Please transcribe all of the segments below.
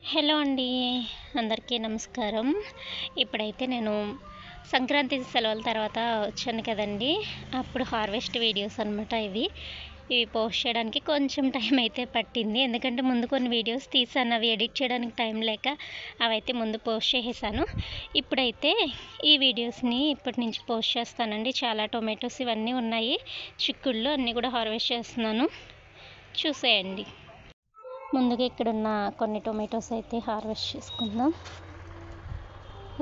Hello అండి. అందరికీ నమస్కారం. ఇప్పుడైతే నేను సంక్రాంతి సెలవుల తర్వాత వచ్చాను కదండీ! అప్పుడు హార్వెస్ట్ వీడియోస్ అనమాట ఇవి. ఇవి పోస్ట్ చేయడానికి కొంచెం టైం అయితే పట్టింది. ఎందుకంటే ముందు కొన్ని వీడియోస్ తీశాను. అవి ఎడిట్ చేయడానికి టైం లేక అవైతే ముందు పోస్ట్ చేసేసాను. ఇప్పుడైతే ఈ వీడియోస్‌ని ఇప్పటి నుంచి పోస్ట్ చేస్తానండి. చాలా టొమాటోస్ ఇవన్నీ ఉన్నాయి. చిక్కుళ్ళు అన్నీ కూడా హార్వెస్ట్ చేస్తున్నాను. చూసేయండి. ముందుగా ఇక్కడున్న కొన్ని టొమాటోస్ అయితే హార్వెస్ట్ చేసుకుందాం.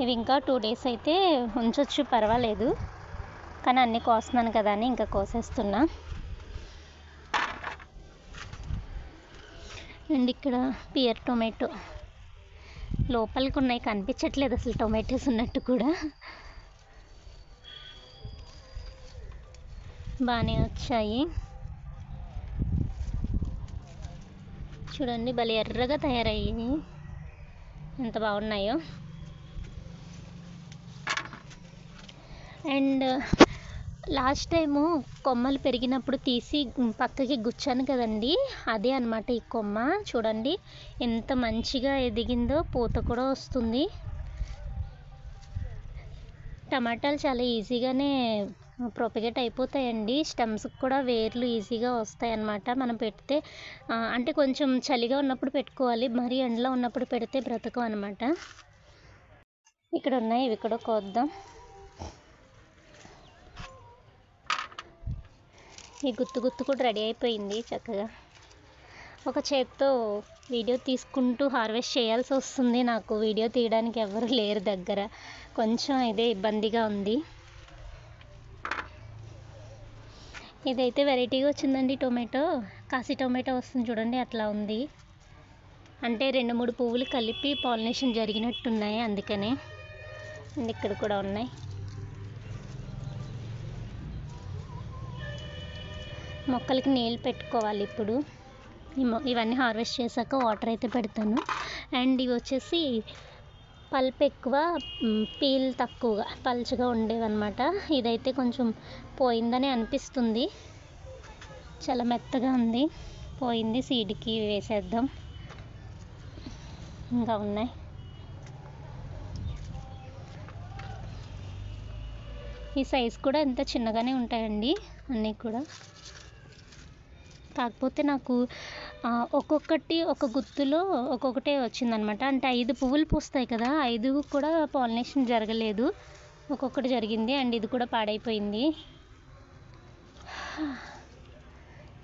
ఇవి ఇంకా 2 డేస్ అయితే ఉంచొచ్చు, పర్వాలేదు. కానీ అన్నీ కోస్తున్నాను కదా అని ఇంకా కోసేస్తున్నా. అండ్ ఇక్కడ పియర్ టొమాటో లోపలికి ఉన్నాయి, కనిపించట్లేదు అసలు టొమాటోస్ ఉన్నట్టు కూడా. బాగానే వచ్చాయి. చూడండి, భలే ఎర్రగా తయారయ్యాయి, ఎంత బాగున్నాయో. అండ్ లాస్ట్ టైము కొమ్మలు పెరిగినప్పుడు తీసి పక్కకి గుచ్చాను కదండి, అదే అనమాట ఈ కొమ్మ. చూడండి ఎంత మంచిగా ఎదిగిందో, పూత కూడా వస్తుంది. టమాటాలు చాలా ఈజీగానే ప్రొపగేట్ అయిపోతాయండి. స్టెమ్స్కి కూడా వేర్లు ఈజీగా వస్తాయి అన్నమాట మనం పెడితే. అంటే కొంచెం చలిగా ఉన్నప్పుడు పెట్టుకోవాలి, మరీ ఎండలో ఉన్నప్పుడు పెడితే బ్రతకవు అనమాట. ఇక్కడ ఉన్నాయి, ఇవి కూడా కోద్దాం. ఈ గుత్తు కూడా రెడీ అయిపోయింది చక్కగా. ఒక చేత్తో వీడియో తీసుకుంటూ హార్వెస్ట్ చేయాల్సి వస్తుంది నాకు. వీడియో తీయడానికి ఎవరు లేరు దగ్గర, కొంచెం ఇదే ఇబ్బందిగా ఉంది. ఇదైతే వెరైటీగా వచ్చిందండి టొమాటో. కాశీ టొమాటో వస్తుంది చూడండి, అట్లా ఉంది. అంటే 2-3 పువ్వులు కలిపి పాలినేషన్ జరిగినట్టున్నాయి, అందుకనే. అండ్ ఇక్కడ కూడా ఉన్నాయి. మొక్కలకి నీళ్ళు పెట్టుకోవాలి ఇప్పుడు. ఇవన్నీ హార్వెస్ట్ చేశాక వాటర్ అయితే పెడతాను. అండ్ ఇవి వచ్చేసి పల్ప్ ఎక్కువ, పీల్ తక్కువగా, పల్చగా ఉండేవన్నమాట. ఇదైతే కొంచెం పోయిందని అనిపిస్తుంది, చాలా మెత్తగా ఉంది. పోయింది, సీడ్కి వేసేద్దాం. ఇంకా ఉన్నాయి. ఈ సైజ్ కూడా ఎంత చిన్నగానే ఉంటాయండి అన్నీ కూడా. కాకపోతే నాకు ఒక్కొక్కటి ఒక గుత్తులో ఒక్కొక్కటే వచ్చిందనమాట. అంటే 5 పువ్వులు పూస్తాయి కదా, 5 కూడా పాలినేషన్ జరగలేదు, ఒక్కొక్కటి జరిగింది. అండ్ ఇది కూడా పాడైపోయింది.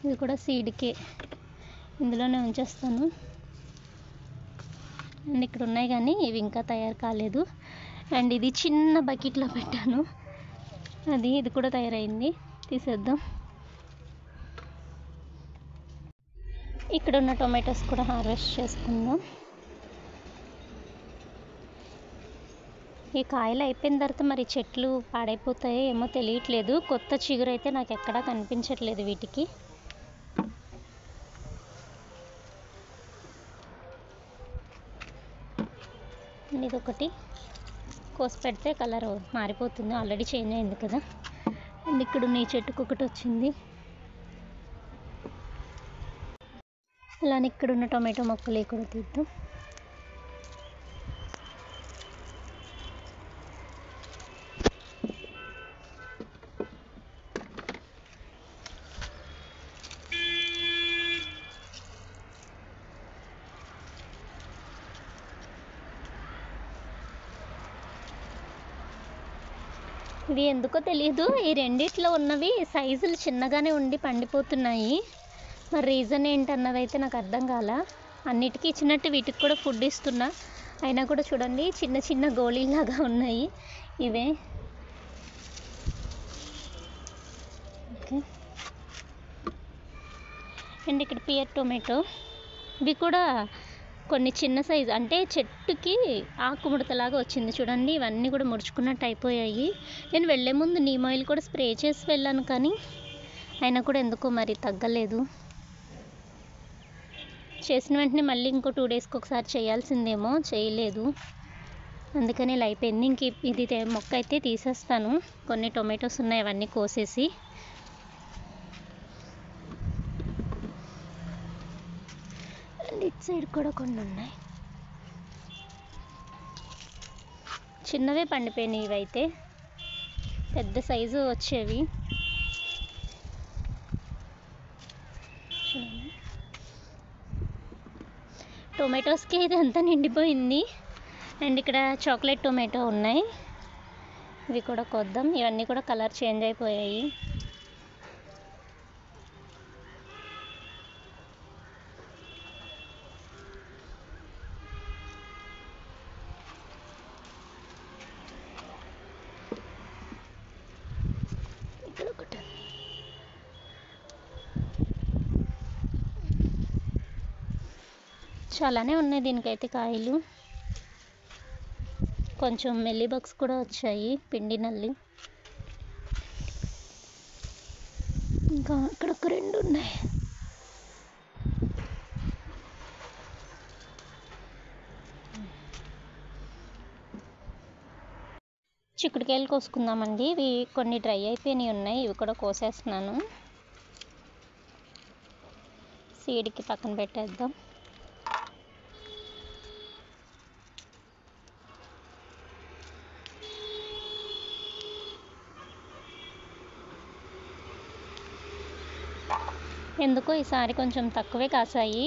ఇది కూడా సీడ్కే, ఇందులోనే ఉంచేస్తాను. అండ్ ఇక్కడ ఉన్నాయి కానీ ఇవి ఇంకా తయారు కాలేదు. అండ్ ఇది చిన్న బకెట్లో పెట్టాను, ఇది కూడా తయారైంది, తీసేద్దాం. ఇక్కడ ఉన్న టొమాటోస్ కూడా హార్వెస్ట్ చేసుకుందాం. ఈ కాయలు అయిపోయిన తర్వాత మరి చెట్లు పాడైపోతాయో ఏమో తెలియట్లేదు. కొత్త చిగురు అయితే నాకు ఎక్కడా కనిపించట్లేదు వీటికి. ఇదొకటి కోసి పెడితే కలర్ మారిపోతుంది, ఆల్రెడీ చేంజ్ అయింది కదా. అండ్ ఇక్కడ ఉన్న ఈ చెట్టుకు ఒకటి వచ్చింది. అలానే ఇక్కడ ఉన్న టొమాటో మొక్కలు కూడా తీద్దాం. ఇవి ఎందుకో తెలియదు, ఈ రెండిట్లో ఉన్నవి సైజులు చిన్నగానే ఉండి పండిపోతున్నాయి. మరి రీజన్ ఏంటన్నది అయితే నాకు అర్థం కాల. అన్నిటికీ ఇచ్చినట్టు వీటికి కూడా ఫుడ్ ఇస్తున్నా, అయినా కూడా చూడండి చిన్న చిన్న గోళీలాగా ఉన్నాయి ఇవే. ఓకే. అండ్ ఇక్కడ పియర్ టొమాటో, ఇవి కూడా కొన్ని చిన్న సైజు, అంటే చెట్టుకి ఆకు ముడతలాగా వచ్చింది చూడండి. ఇవన్నీ కూడా ముడుచుకున్నట్టు అయిపోయాయి. నేను వెళ్ళే ముందు నీమ్ ఆయిల్ కూడా స్ప్రే చేసి వెళ్ళాను, కానీ అయినా కూడా ఎందుకో మరి తగ్గలేదు. చేసిన వెంటనే మళ్ళీ ఇంకో 2 డేస్కి ఒకసారి చేయాల్సిందేమో, చేయలేదు, అందుకని ఇలా అయిపోయింది. ఇంక ఇది మొక్క అయితే తీసేస్తాను. కొన్ని టొమాటోస్ ఉన్నాయి, అవన్నీ కోసేసి. అండ్ ఇటు సైడ్ కూడా కొన్ని ఉన్నాయి. చిన్నవే పండిపోయినాయి, ఇవైతే పెద్ద సైజు వచ్చేవి. టొమాటోస్కి ఇది అంతా నిండిపోయింది. అండ్ ఇక్కడ చాక్లెట్ టొమాటో ఉన్నాయి, ఇవి కూడా కొద్దాం. ఇవన్నీ కూడా కలర్ చేంజ్ అయిపోయాయి. ఇక్కడ ఒకటి చాలానే ఉన్నాయి దీనికైతే కాయలు. కొంచెం మెల్లి బగ్స్ కూడా వచ్చాయి, పిండి నల్లి. ఇంకా ఇక్కడ ఒక 2 ఉన్నాయి. చిక్కుడుకాయలు కోసుకుందామండి. ఇవి కొన్ని డ్రై అయిపోయినాయి ఉన్నాయి, ఇవి కూడా కోసేస్తున్నాను. సీడ్కి పక్కన పెట్టేద్దాం. ఎందుకో ఈసారి కొంచెం తక్కువే కాసాయి,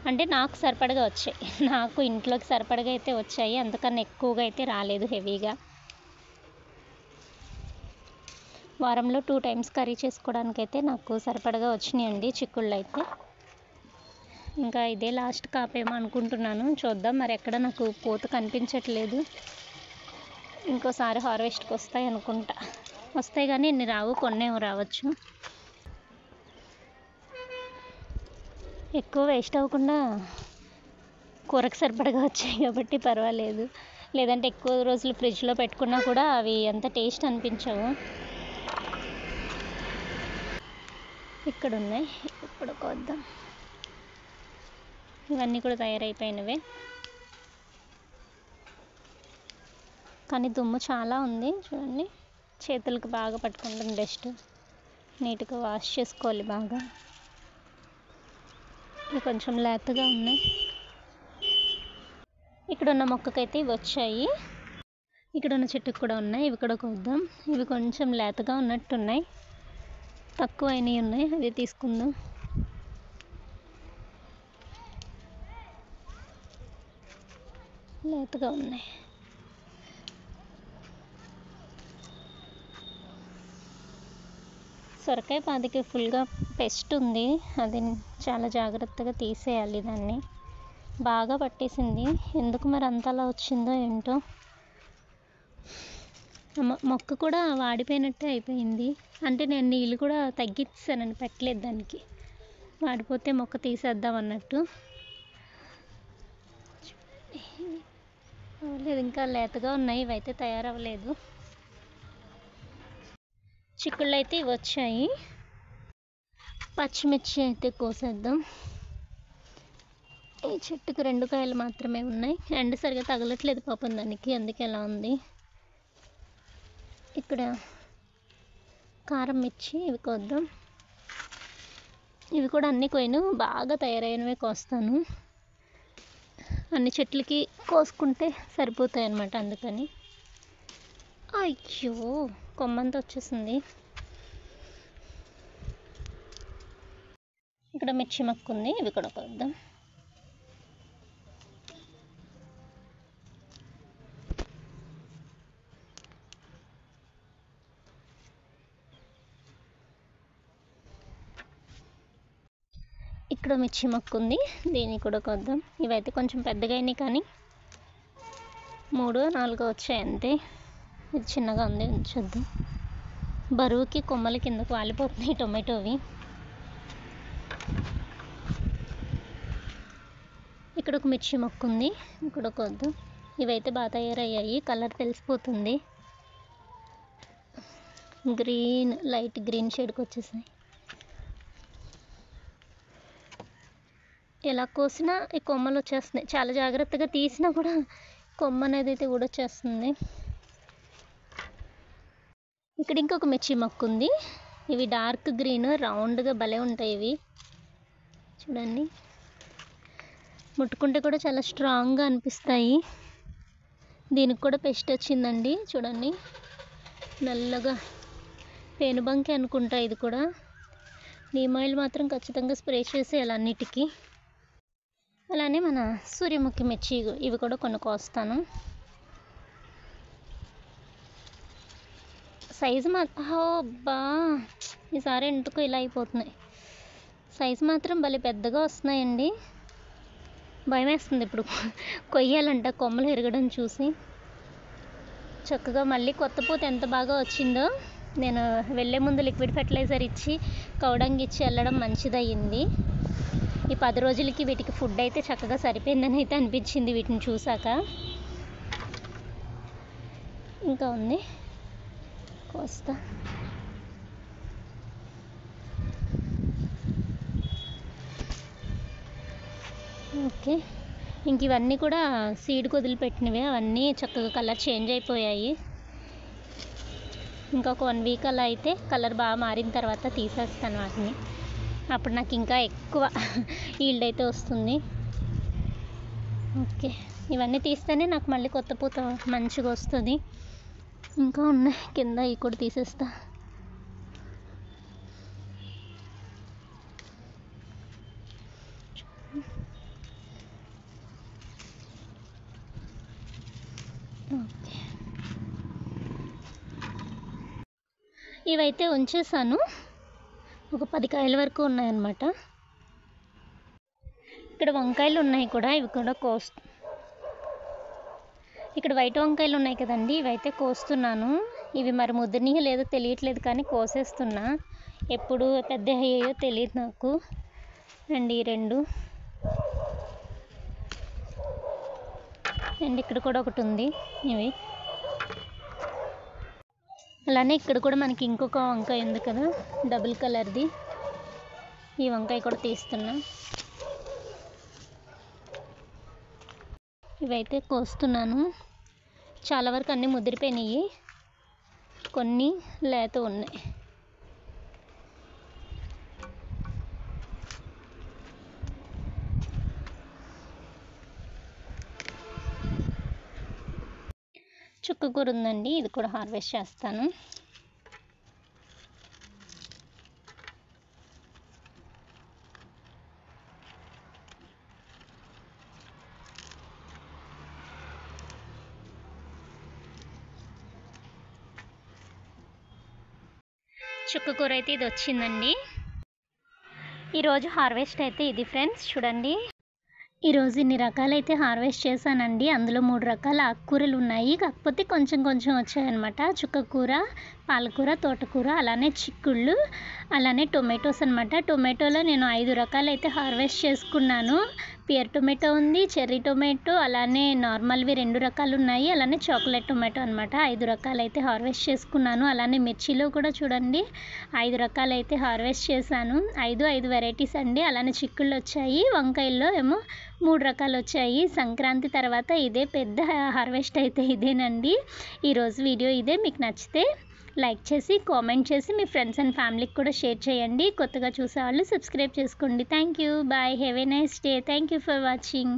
అంటే నాకు సరిపడగా వచ్చాయి. నాకు ఇంట్లోకి సరిపడగా అయితే వచ్చాయి, అందుకని ఎక్కువగా అయితే రాలేదు హెవీగా. వారంలో 2 టైమ్స్ కర్రీ చేసుకోవడానికైతే నాకు సరిపడగా వచ్చినాయండి చిక్కుళ్ళు అయితే. ఇంకా ఇదే లాస్ట్ కాపేమో అనుకుంటున్నాను, చూద్దాం. మరి ఎక్కడ నాకు పూత కనిపించట్లేదు. ఇంకోసారి హార్వెస్ట్కి వస్తాయి అనుకుంటా. వస్తాయి కానీ ఇన్ని రావు, కొన్నేమో రావచ్చు. ఎక్కువ వేస్ట్ అవ్వకుండా కూరకు సరిపడగా వచ్చాయి కాబట్టి పర్వాలేదు. లేదంటే ఎక్కువ రోజులు ఫ్రిడ్జ్లో పెట్టుకున్నా కూడా అవి అంత టేస్ట్ అనిపించవు. ఇక్కడ ఉన్నాయి, ఇప్పుడు కొద్దాం. ఇవన్నీ కూడా తయారైపోయినవే, కానీ దుమ్ము చాలా ఉంది చూడండి. చేతులకు బాగా పట్టుకుంటుంది డస్ట్. నీట్గా వాష్ చేసుకోవాలి బాగా. ఇవి కొంచెం లేతగా ఉన్నాయి. ఇక్కడ ఉన్న మొక్కకైతే ఇవి వచ్చాయి. ఇక్కడ ఉన్న చెట్టుకు కూడా ఉన్నాయి, ఇవి కూడా కొద్దాం. ఇవి కొంచెం లేతగా ఉన్నట్టున్నాయి, తక్కువ అయినవి ఉన్నాయి, అవి తీసుకుందాం. లేతగా ఉన్నాయి. సొరకాయ పాదికి ఫుల్గా పెస్ట్ ఉంది, అది చాలా జాగ్రత్తగా తీసేయాలి. దాన్ని బాగా పట్టేసింది, ఎందుకు మరి అంతలా వచ్చిందో ఏంటో. మొక్క కూడా వాడిపోయినట్టే అయిపోయింది. అంటే నేను నీళ్ళు కూడా తగ్గించానని పెట్టలేదు దానికి, వాడిపోతే మొక్క తీసేద్దాం అన్నట్టు. అవ్వలేదు, ఇంకా లేతగా ఉన్నాయి, ఇవైతే తయారవ్వలేదు. చిక్కుళ్ళు అయితే ఇవి వచ్చాయి. పచ్చిమిర్చి అయితే కోసేద్దాం. ఈ చెట్టుకు 2 కాయలు మాత్రమే ఉన్నాయి, ఎండ సరిగా తగలట్లేదు పాపం దానికి, అందుకే ఎలా ఉంది. ఇక్కడ కారం మిర్చి, ఇవి కోద్దాం. ఇవి కూడా అన్ని కొయ్యను, బాగా తయారైనవే కోస్తాను. అన్ని చెట్లకి కోసుకుంటే సరిపోతాయి అన్నమాట, అందుకని. అయ్యో, కొమ్మంతా వచ్చేసింది. ఇక్కడ మిర్చి మొక్క ఉంది, ఇవి కూడా కోద్దాం. ఇక్కడ మిర్చి మొక్క ఉంది, దీన్ని కూడా కొద్దాం. ఇవైతే కొంచెం పెద్దగా అయినాయి, కానీ 3-4 వచ్చాయి అంతే. ఇది చిన్నగా ఉంది, ఉంచొద్దాం. బరువుకి కొమ్మల కిందకు వాలిపోతున్నాయి టొమాటోవి. ఇక్కడ ఒక మిర్చి మొక్క ఉంది, ఇక్కడ కొద్దాం. ఇవైతే బాగా తయారయ్యాయి, కలర్ తెలిసిపోతుంది. గ్రీన్, లైట్ గ్రీన్ షేడ్కి వచ్చేసాయి. ఎలా కోసినా ఈ కొమ్మలు వచ్చేస్తున్నాయి, చాలా జాగ్రత్తగా తీసినా కూడా కొమ్మ అనేది అయితే ఊడొచ్చేస్తుంది. ఇక్కడ ఇంకొక మిర్చి మొక్క ఉంది, ఇవి డార్క్ గ్రీన్, రౌండ్గా భలే ఉంటాయి ఇవి చూడండి. ముట్టుకుంటే కూడా చాలా స్ట్రాంగ్గా అనిపిస్తాయి. దీనికి కూడా పెస్ట్ వచ్చిందండి, చూడండి నల్లగా. పేనుబంకి అనుకుంటా ఇది కూడా. నీమ్ ఆయిల్ మాత్రం ఖచ్చితంగా స్ప్రే చేసేయాలి అన్నిటికీ. అలానే మన సూర్యముఖి మిర్చి ఇవి కూడా కొన్ని కోస్తాను. సైజు బా ఈసారి ఎందుకు ఇలా అయిపోతున్నాయి. సైజు మాత్రం భలే పెద్దగా వస్తున్నాయండి. భయం వేస్తుంది ఇప్పుడు కొయ్యాలంట కొమ్మలు ఎరగడం చూసి. చక్కగా మళ్ళీ కొత్త పూత ఎంత బాగా వచ్చిందో. నేను వెళ్ళే ముందు లిక్విడ్ ఫెర్టిలైజర్ ఇచ్చి కౌడంగి ఇచ్చి వెళ్ళడం మంచిదయ్యింది. ఈ 10 రోజులకి వీటికి ఫుడ్ అయితే చక్కగా సరిపోయిందని అయితే అనిపించింది వీటిని చూసాక. ఇంకా ఉంది కోస్తా. ఓకే, ఇంక ఇవన్నీ కూడా సీడ్కి వదిలిపెట్టినవే. అవన్నీ చక్కగా కలర్ చేంజ్ అయిపోయాయి. ఇంకొక 1 వీక్ అలా అయితే కలర్ బాగా మారిన తర్వాత తీసేస్తాను వాటిని. అప్పుడు నాకు ఇంకా ఎక్కువ ఈల్డ్ అయితే వస్తుంది. ఓకే, ఇవన్నీ తీస్తేనే నాకు మళ్ళీ కొత్త పూత మంచిగా వస్తుంది. ఇంకా ఉన్నాయి కింద, ఇవి కూడా తీసేస్తా. ఓకే, ఇవైతే ఉంచేసాను. ఒక 10 కాయల వరకు ఉన్నాయన్నమాట. ఇక్కడ వంకాయలు ఉన్నాయి కూడా, ఇవి కూడా ఇక్కడ వైట్ వంకాయలు ఉన్నాయి కదండి, ఇవైతే కోస్తున్నాను. ఇవి మరి ముదిరినాయో లేదో తెలియట్లేదు కానీ కోసేస్తున్నా. ఎప్పుడు పెద్ద అయ్యాయో తెలియదు నాకు. అండ్ ఈ 2 అండ్ ఇక్కడ కూడా ఒకటి ఉంది. ఇవి అలానే ఇక్కడ కూడా మనకి ఇంకొక వంకాయ ఉంది కదా, డబుల్ కలర్ది. ఈ వంకాయ కూడా తీస్తున్నా. ఇవైతే కోస్తున్నాను. చాలా వరకు అన్నీ ముదిరిపోయినాయి, కొన్ని లేత ఉన్నాయి. చుక్కకూర ఉందండి, ఇది కూడా హార్వెస్ట్ చేస్తాను. చుక్కకూర అయితే ఇది వచ్చిందండి. ఈరోజు హార్వెస్ట్ అయితే ఇది ఫ్రెండ్స్, చూడండి. ఈరోజు ఇన్ని రకాలైతే హార్వెస్ట్ చేశానండి. అందులో 3 రకాల ఆకుకూరలు ఉన్నాయి, కాకపోతే కొంచెం కొంచెం వచ్చాయన్నమాట. చుక్కకూర, పాలకూర, తోటకూర, అలానే చిక్కుళ్ళు, అలానే టొమాటోస్ అనమాట. టొమాటోలో నేను 5 రకాలైతే హార్వెస్ట్ చేసుకున్నాను. పియర్ టొమాటో ఉంది, చెర్రీ టొమాటో, అలానే నార్మల్వి 2 రకాలు ఉన్నాయి, అలానే చాక్లెట్ టొమాటో అనమాట. 5 రకాలైతే హార్వెస్ట్ చేసుకున్నాను. అలానే మిర్చిలో కూడా చూడండి 5 రకాలైతే హార్వెస్ట్ చేశాను. 5 వెరైటీస్ అండి. అలానే చిక్కుళ్ళు వచ్చాయి. వంకాయల్లో ఏమో 3 రకాలు వచ్చాయి. సంక్రాంతి తర్వాత ఇదే పెద్ద హార్వెస్ట్ అయితే ఇదేనండి. ఈరోజు వీడియో ఇదే. మీకు నచ్చితే లైక్ చేసి కామెంట్ చేసి మీ ఫ్రెండ్స్ అండ్ ఫ్యామిలీకి కూడా షేర్ చేయండి. కొత్తగా చూసే వాళ్ళు సబ్స్క్రైబ్ చేసుకోండి. Thank you, bye, have a nice day. Thank you for watching.